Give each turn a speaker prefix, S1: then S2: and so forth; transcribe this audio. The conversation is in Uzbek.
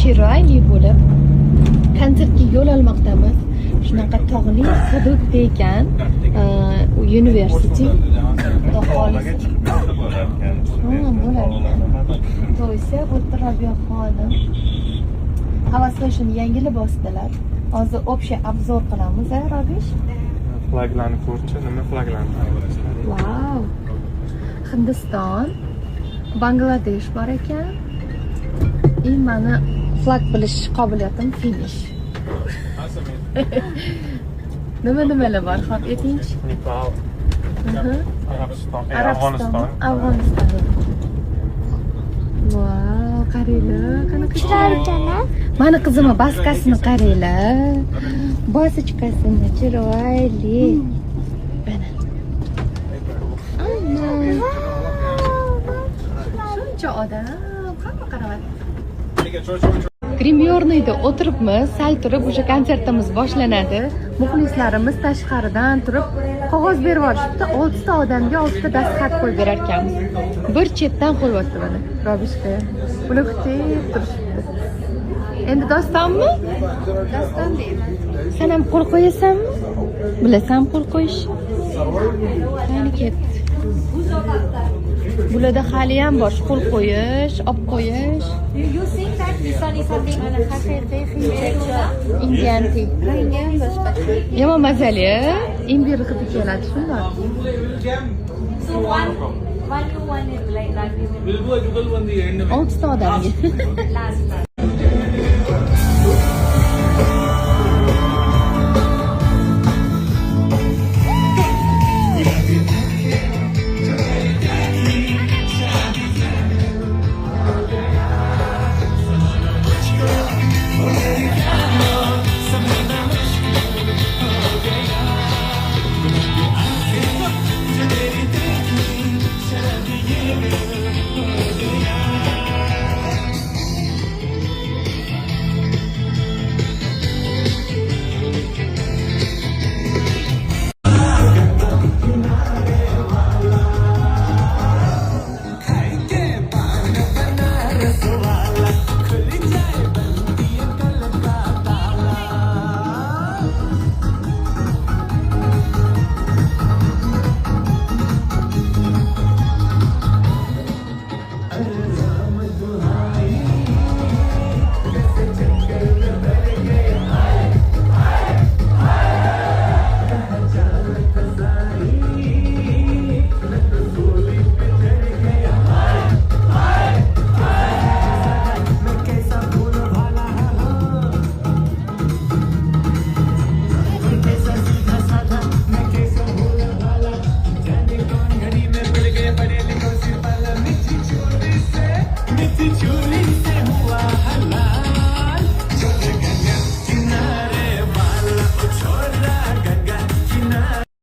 S1: chiroyli bo'lib konsertga yo'l olmoqdamiz. Shunaqa tog'li hududda ekan, university. Xudo xohlasa. Bo'larkan. To'ysa o'tda Robiya xonim. Havas Fashion yangilab bosdilar. Hozir общий обзор qilamiz, Robish.
S2: Flaglarni ko'rchi, nima flaglarni tanlayapsizlar?
S1: Wow. Hindiston, Bangladesh bor ekan. Mani flag bilish qobiliyatim finish. Nimalar bor? Xo'p, aytingchi.
S2: Nepal,
S1: Arabiston, Afg'oniston. Wow, qaranglar, qanaqa chiroyli. Mani qizimning baskasini qaranglar. Bosachkasini chiroyli. Mana. Shuncha odam, hamma qarayapti. Grimyorniyda o'tiribmiz, sal turib o'sha konsertimiz boshlanadi. Muxlislarimiz tashqaridan turib qog'oz berib yuborishibdi. 6 ta odamga 6 ta dastxat qo'yib berar ekanmiz. Bir chetdan qo'yyapti mana. Robishka. Buni kutib turishibdi. Endi dostonmi? Doston deyman. Sen ham qo'l qo'yasanmi? Bilasan qo'l qo'yish? Qani ketdi. Bularda hali ham bor, qo'l qo'yish, olib qo'yish.
S3: You think that this one is something haqiqiy hindcha?
S1: Indian tea.
S3: Rangi ham boshqacha.
S1: Yomon mazali, imbir hidi keladi shundoq.
S3: So one you want it like that.
S1: Oltita odamga.
S3: Last.